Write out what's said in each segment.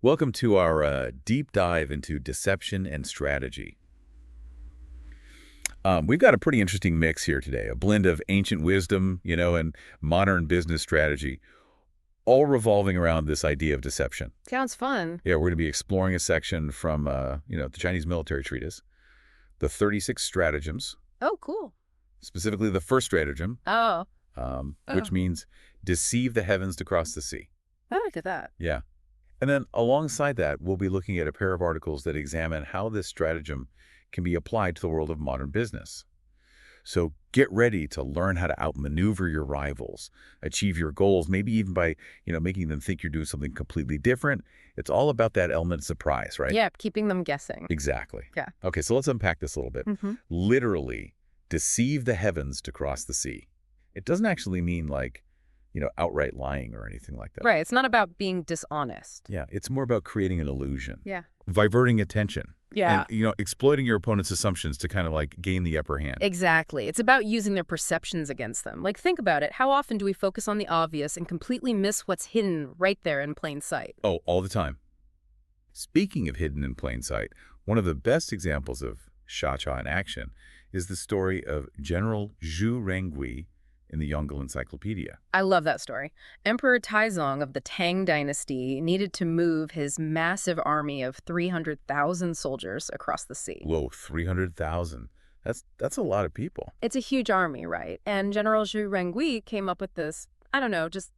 Welcome to our deep dive into deception and strategy. We've got a pretty interesting mix here today, a blend of ancient wisdom, and modern business strategy, all revolving around this idea of deception. Sounds fun. Yeah, we're going to be exploring a section from, the Chinese military treatise, the 36 stratagems, Oh, cool. specifically the first stratagem, Oh, which means deceive the heavens to cross the sea. I like that. Yeah. And then alongside that, we'll be looking at a pair of articles that examine how this stratagem can be applied to the world of modern business. So get ready to learn how to outmaneuver your rivals, achieve your goals, maybe even by, making them think you're doing something completely different. It's all about that element of surprise, right? Yeah, keeping them guessing. Exactly. Yeah. Okay, so let's unpack this a little bit. Literally, deceive the heavens to cross the sea. It doesn't actually mean like, outright lying or anything like that. Right. It's not about being dishonest. Yeah, it's more about creating an illusion. Yeah. Diverting attention. Yeah. And, exploiting your opponent's assumptions to kind of like gain the upper hand. Exactly. It's about using their perceptions against them. Like, think about it. How often do we focus on the obvious and completely miss what's hidden right there in plain sight? Oh, all the time. Speaking of hidden in plain sight, one of the best examples of Xia in action is the story of General Zhu Rengui in the Yongle Encyclopedia. I love that story. Emperor Taizong of the Tang Dynasty needed to move his massive army of 300,000 soldiers across the sea. Whoa, 300,000. That's a lot of people. It's a huge army, right? And General Zhu Rengui came up with this, I don't know, just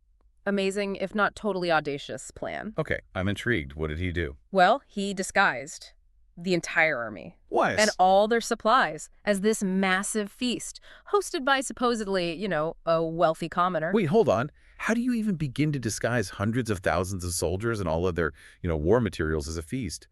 amazing, if not totally audacious plan. Okay, I'm intrigued. What did he do? Well, he disguised the entire army What? and all their supplies as this massive feast, hosted by supposedly, a wealthy commoner. Wait, hold on. How do you even begin to disguise hundreds of thousands of soldiers and all of their, war materials as a feast?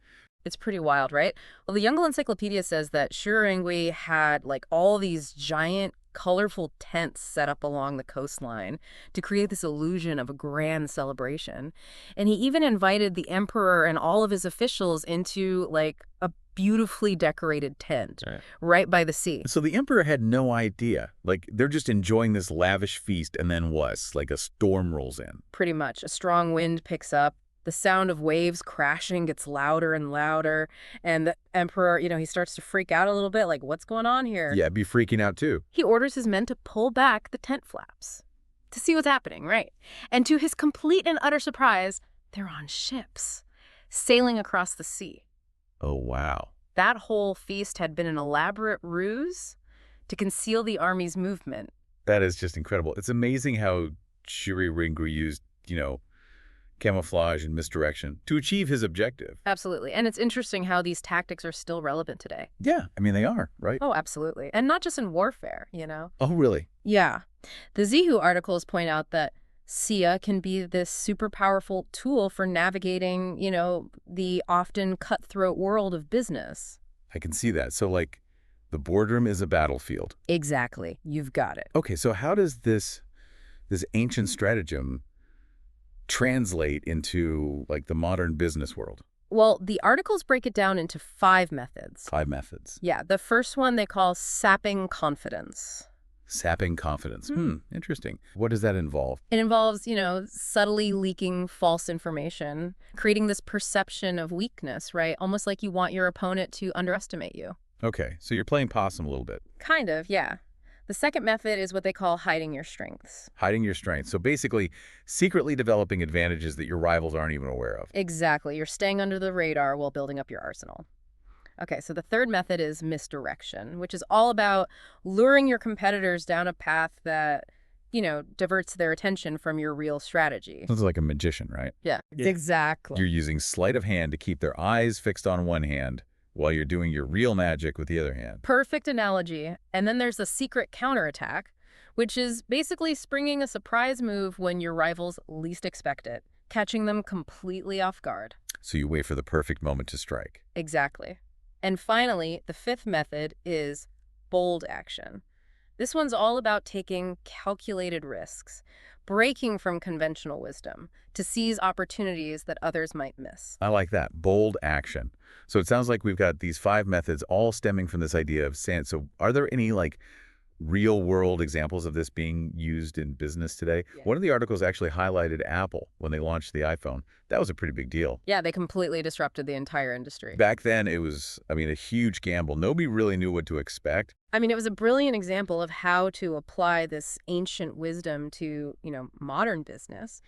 It's pretty wild, right? Well, the Yongle Encyclopedia says that Shurengui had all these giant, colorful tents set up along the coastline to create this illusion of a grand celebration. And he even invited the emperor and all of his officials into a beautifully decorated tent right by the sea. So the emperor had no idea. They're just enjoying this lavish feast, and then what? A storm rolls in. Pretty much. A strong wind picks up. The sound of waves crashing gets louder and louder, and the emperor, he starts to freak out a little bit, what's going on here? Yeah, be freaking out too. He orders his men to pull back the tent flaps to see what's happening, right? And to his complete and utter surprise, they're on ships, sailing across the sea. Oh, wow. That whole feast had been an elaborate ruse to conceal the army's movement. That is just incredible. It's amazing how Shuri Ringu used, camouflage and misdirection to achieve his objective. Absolutely. And it's interesting how these tactics are still relevant today. Yeah, I mean, they are, right? Oh, absolutely. And not just in warfare, Oh, really? Yeah. The Zihu articles point out that Xia can be this super powerful tool for navigating, the often cutthroat world of business. I can see that. So, the boardroom is a battlefield. Exactly. You've got it. Okay, so how does this ancient stratagem translate into, the modern business world? Well, the articles break it down into 5 methods. 5 methods. Yeah, the first one they call sapping confidence. Sapping confidence. Interesting. What does that involve? It involves, subtly leaking false information, creating this perception of weakness, right? Almost like you want your opponent to underestimate you. Okay, so you're playing possum a little bit. Kind of, yeah. The second method is what they call hiding your strengths. Hiding your strengths. So basically, secretly developing advantages that your rivals aren't even aware of. Exactly. You're staying under the radar while building up your arsenal. Okay, so the third method is misdirection, which is all about luring your competitors down a path that, diverts their attention from your real strategy. Sounds like a magician, right? Yeah, exactly. You're using sleight of hand to keep their eyes fixed on one hand while you're doing your real magic with the other hand. Perfect analogy. And then there's a secret counterattack, which is basically springing a surprise move when your rivals least expect it, catching them completely off guard. So you wait for the perfect moment to strike. Exactly. And finally, the fifth method is bold action. This one's all about taking calculated risks, breaking from conventional wisdom to seize opportunities that others might miss. I like that. Bold action. So it sounds like we've got these 5 methods all stemming from this idea of sand. So are there any real-world examples of this being used in business today. Yeah. One of the articles actually highlighted Apple when they launched the iPhone. That was a pretty big deal. Yeah, they completely disrupted the entire industry. Back then, it was, I mean, a huge gamble. Nobody really knew what to expect. I mean, it was a brilliant example of how to apply this ancient wisdom to, modern business.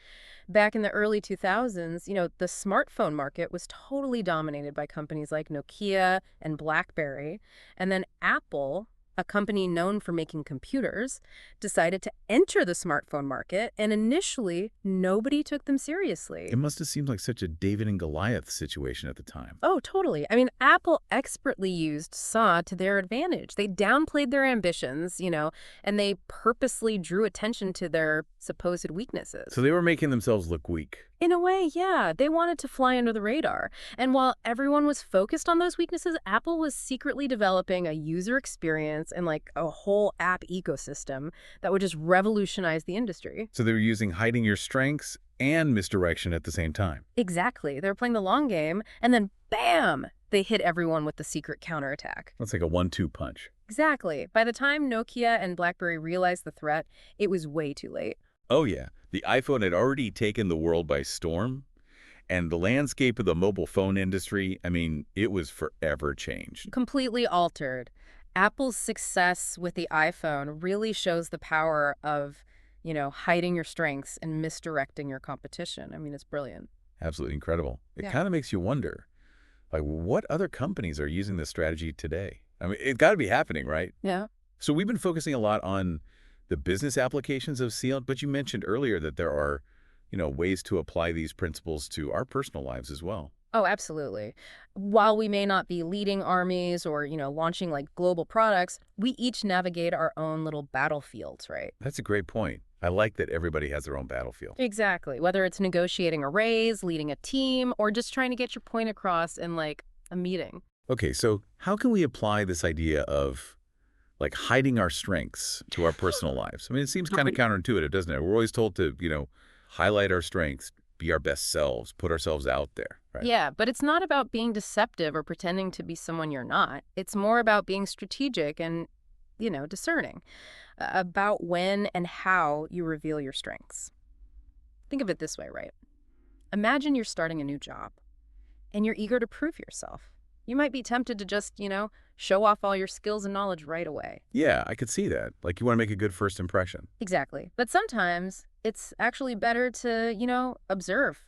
Back in the early 2000s, the smartphone market was totally dominated by companies like Nokia and BlackBerry. And then Apple, a company known for making computers, decided to enter the smartphone market, and initially, nobody took them seriously. It must have seemed like such a David and Goliath situation at the time. Oh, totally. I mean, Apple expertly used SAW to their advantage. They downplayed their ambitions, and they purposely drew attention to their supposed weaknesses. So they were making themselves look weak. In a way, yeah. They wanted to fly under the radar. And while everyone was focused on those weaknesses, Apple was secretly developing a user experience and like a whole app ecosystem that would just revolutionize the industry. So they were using hiding your strengths and misdirection at the same time. Exactly. They were playing the long game, and then bam, they hit everyone with the secret counterattack. That's like a 1-2 punch. Exactly. By the time Nokia and BlackBerry realized the threat, it was way too late. Oh yeah, the iPhone had already taken the world by storm, and the landscape of the mobile phone industry, I mean, it was forever changed. Completely altered. Apple's success with the iPhone really shows the power of, hiding your strengths and misdirecting your competition. I mean, it's brilliant. Absolutely incredible. It Yeah. kind of makes you wonder, like, what other companies are using this strategy today? I mean, it's got to be happening, right? Yeah. So we've been focusing a lot on the business applications of SEAL, but you mentioned earlier that there are, ways to apply these principles to our personal lives as well. Oh, absolutely. While we may not be leading armies or, launching like global products, we each navigate our own little battlefields, right? That's a great point. I like that everybody has their own battlefield. Exactly. Whether it's negotiating a raise, leading a team, or just trying to get your point across in like a meeting. Okay, so how can we apply this idea of like hiding our strengths to our personal lives? I mean, it seems kind of counterintuitive, doesn't it? We're always told to, highlight our strengths, be our best selves, put ourselves out there, right? Yeah, but it's not about being deceptive or pretending to be someone you're not. It's more about being strategic and, discerning about when and how you reveal your strengths. Think of it this way, right? Imagine you're starting a new job and you're eager to prove yourself. You might be tempted to just, show off all your skills and knowledge right away. Yeah, I could see that. Like you want to make a good first impression. Exactly. But sometimes it's actually better to, observe,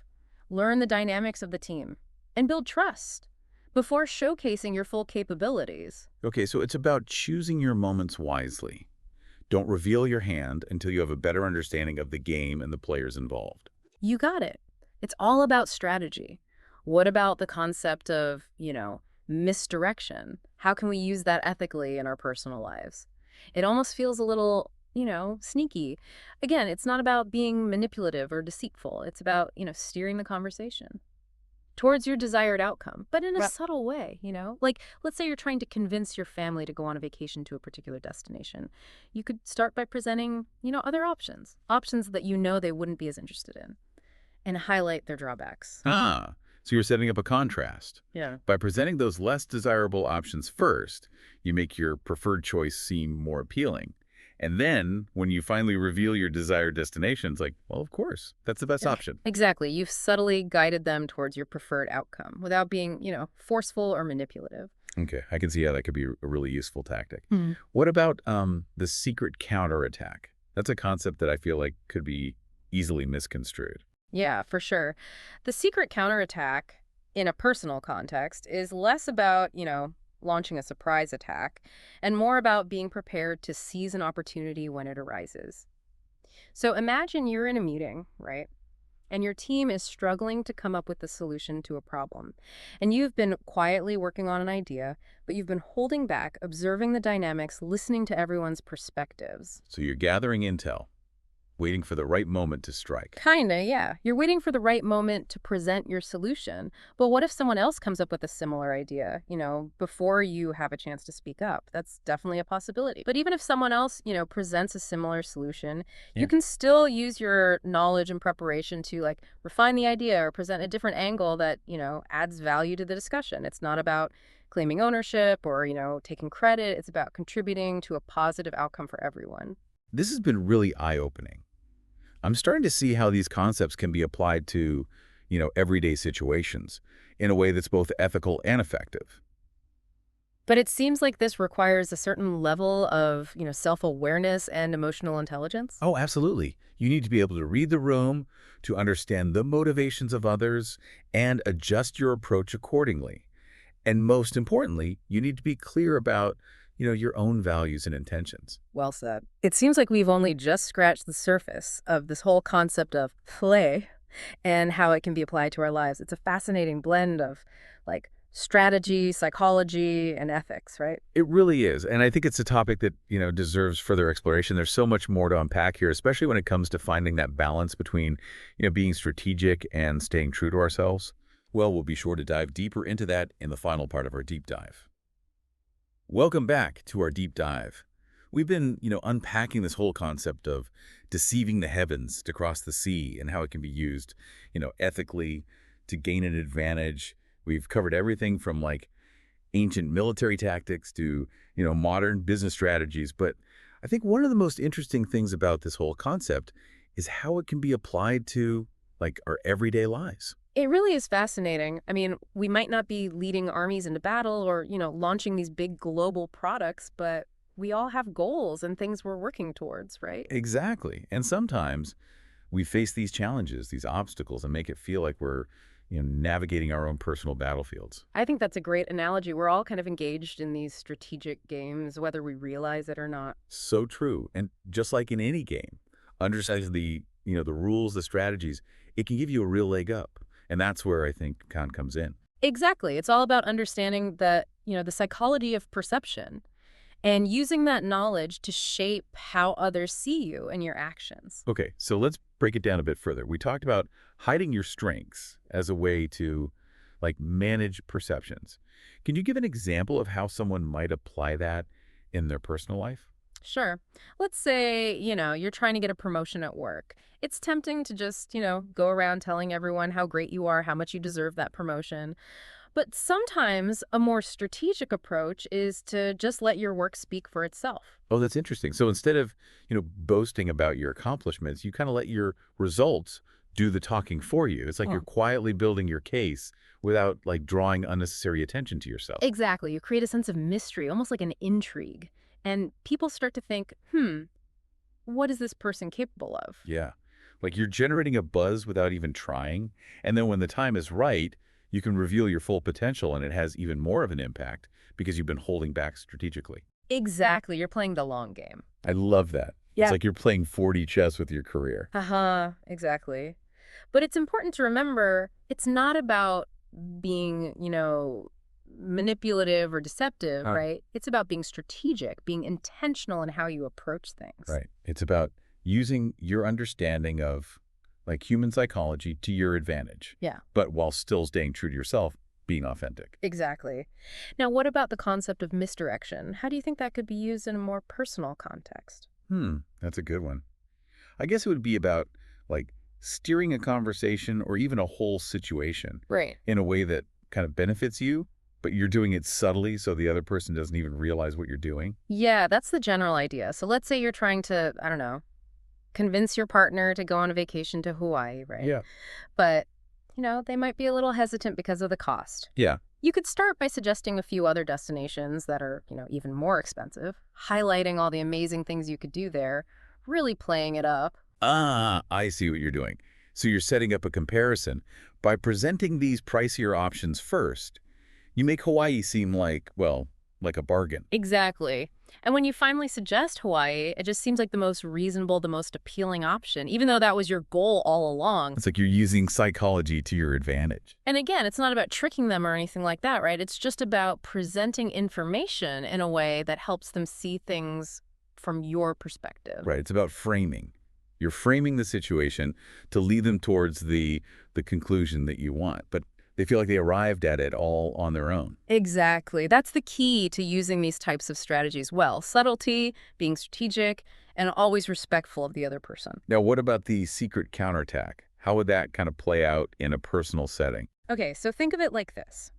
learn the dynamics of the team, and build trust before showcasing your full capabilities. Okay, so it's about choosing your moments wisely. Don't reveal your hand until you have a better understanding of the game and the players involved. You got it. It's all about strategy. What about the concept of, misdirection? How can we use that ethically in our personal lives? It almost feels a little, sneaky. Again, it's not about being manipulative or deceitful. It's about, steering the conversation towards your desired outcome, but in a subtle way, Like, let's say you're trying to convince your family to go on a vacation to a particular destination. You could start by presenting, other options that they wouldn't be as interested in, and highlight their drawbacks. Ah, so you're setting up a contrast. Yeah. By presenting those less desirable options first, you make your preferred choice seem more appealing. And then, when you finally reveal your desired destination, it's like, well, of course, that's the best option. Exactly. You've subtly guided them towards your preferred outcome without being, forceful or manipulative. Okay, I can see how that could be a really useful tactic. Hmm. What about the secret counterattack? That's a concept that I feel like could be easily misconstrued. Yeah, for sure. The secret counterattack in a personal context is less about, launching a surprise attack and more about being prepared to seize an opportunity when it arises. So imagine you're in a meeting, right? And your team is struggling to come up with a solution to a problem. And you've been quietly working on an idea, but you've been holding back, observing the dynamics, listening to everyone's perspectives. So you're gathering intel, waiting for the right moment to strike. Kinda, yeah. You're waiting for the right moment to present your solution. But what if someone else comes up with a similar idea, before you have a chance to speak up? That's definitely a possibility. But even if someone else, presents a similar solution, you Yeah. can still use your knowledge and preparation to like refine the idea or present a different angle that, adds value to the discussion. It's not about claiming ownership or, taking credit. It's about contributing to a positive outcome for everyone. This has been really eye-opening. I'm starting to see how these concepts can be applied to, everyday situations in a way that's both ethical and effective. But it seems like this requires a certain level of, self-awareness and emotional intelligence. Oh, absolutely. You need to be able to read the room, to understand the motivations of others, and adjust your approach accordingly. And most importantly, you need to be clear about, your own values and intentions. Well said. It seems like we've only just scratched the surface of this whole concept of play and how it can be applied to our lives. It's a fascinating blend of like strategy, psychology, and ethics, right? It really is. And I think it's a topic that, deserves further exploration. There's so much more to unpack here, especially when it comes to finding that balance between, being strategic and staying true to ourselves. Well, we'll be sure to dive deeper into that in the final part of our deep dive. Welcome back to our deep dive. We've been, unpacking this whole concept of deceiving the heavens to cross the sea and how it can be used, ethically to gain an advantage. We've covered everything from like ancient military tactics to, modern business strategies. But I think one of the most interesting things about this whole concept is how it can be applied to like our everyday lives. It really is fascinating. I mean, we might not be leading armies into battle or, launching these big global products, but we all have goals and things we're working towards, right? Exactly. And sometimes we face these challenges, these obstacles, and make it feel like we're, navigating our own personal battlefields. I think that's a great analogy. We're all kind of engaged in these strategic games, whether we realize it or not. So true. And just like in any game, understanding the rules, the strategies, it can give you a real leg up. And that's where I think Khan comes in. Exactly. It's all about understanding the psychology of perception and using that knowledge to shape how others see you and your actions. Okay, so let's break it down a bit further. We talked about hiding your strengths as a way to like manage perceptions. Can you give an example of how someone might apply that in their personal life? Sure. Let's say, you're trying to get a promotion at work. It's tempting to just, go around telling everyone how great you are, how much you deserve that promotion. But sometimes a more strategic approach is to just let your work speak for itself. Oh, that's interesting. So instead of, boasting about your accomplishments, you kind of let your results do the talking for you. It's like you're quietly building your case without like drawing unnecessary attention to yourself. Exactly. You create a sense of mystery, almost like an intrigue. And people start to think, what is this person capable of? Yeah. Like you're generating a buzz without even trying. And then when the time is right, you can reveal your full potential and it has even more of an impact because you've been holding back strategically. Exactly. You're playing the long game. I love that. Yeah. It's like you're playing 4D chess with your career. Uh-huh. Exactly. But it's important to remember it's not about being, manipulative or deceptive, right? It's about being strategic, being intentional in how you approach things. Right. It's about using your understanding of like human psychology to your advantage. Yeah. But while still staying true to yourself, being authentic. Exactly. Now, what about the concept of misdirection? How do you think that could be used in a more personal context? That's a good one. I guess it would be about like steering a conversation or even a whole situation Right. in a way that kind of benefits you, but you're doing it subtly so the other person doesn't even realize what you're doing. Yeah, that's the general idea. So let's say you're trying to, I don't know, convince your partner to go on a vacation to Hawaii, right? Yeah. But, they might be a little hesitant because of the cost. Yeah. You could start by suggesting a few other destinations that are, even more expensive, highlighting all the amazing things you could do there, really playing it up. Ah, I see what you're doing. So you're setting up a comparison. By presenting these pricier options first, you make Hawaii seem like, well, like a bargain. Exactly. And when you finally suggest Hawaii, it just seems like the most reasonable, the most appealing option, even though that was your goal all along. It's like you're using psychology to your advantage. And again, it's not about tricking them or anything like that, right? It's just about presenting information in a way that helps them see things from your perspective. Right. It's about framing. You're framing the situation to lead them towards the conclusion that you want, but they feel like they arrived at it all on their own. Exactly. That's the key to using these types of strategies well. Subtlety, being strategic, and always respectful of the other person. Now, what about the secret counterattack? How would that kind of play out in a personal setting? Okay, so think of it like this.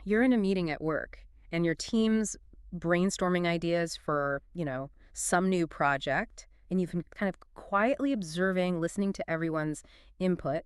You're in a meeting at work, and your team's brainstorming ideas for, some new project, and you've been kind of quietly observing, listening to everyone's input,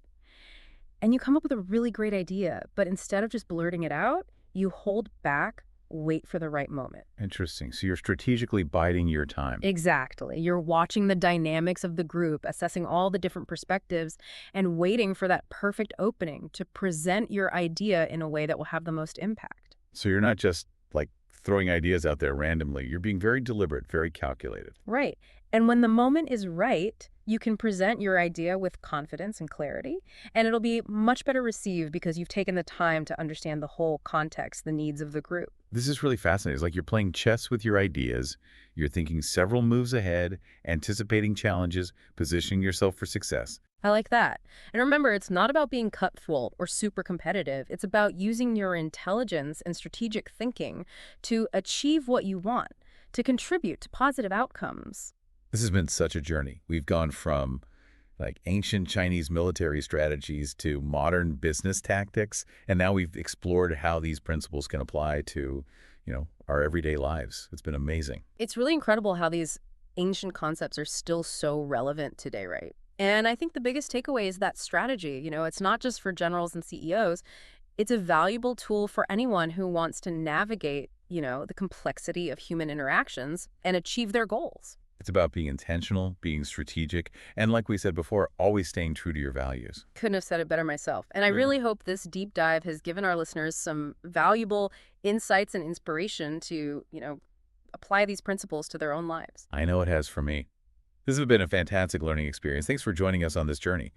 and you come up with a really great idea, but instead of just blurting it out, you hold back, wait for the right moment. Interesting. So you're strategically biding your time. Exactly. You're watching the dynamics of the group, assessing all the different perspectives, and waiting for that perfect opening to present your idea in a way that will have the most impact. So you're not just like throwing ideas out there randomly. You're being very deliberate, very calculated. Right. And when the moment is right, you can present your idea with confidence and clarity, and it'll be much better received because you've taken the time to understand the whole context, the needs of the group. This is really fascinating. It's like you're playing chess with your ideas. You're thinking several moves ahead, anticipating challenges, positioning yourself for success. I like that. And remember, it's not about being cutthroat or super competitive. It's about using your intelligence and strategic thinking to achieve what you want, to contribute to positive outcomes. This has been such a journey. We've gone from like ancient Chinese military strategies to modern business tactics, and now we've explored how these principles can apply to, our everyday lives. It's been amazing. It's really incredible how these ancient concepts are still so relevant today, right? And I think the biggest takeaway is that strategy. It's not just for generals and CEOs. It's a valuable tool for anyone who wants to navigate, the complexity of human interactions and achieve their goals. It's about being intentional, being strategic, and like we said before, always staying true to your values. Couldn't have said it better myself. And I really hope this deep dive has given our listeners some valuable insights and inspiration to, apply these principles to their own lives. I know it has for me. This has been a fantastic learning experience. Thanks for joining us on this journey.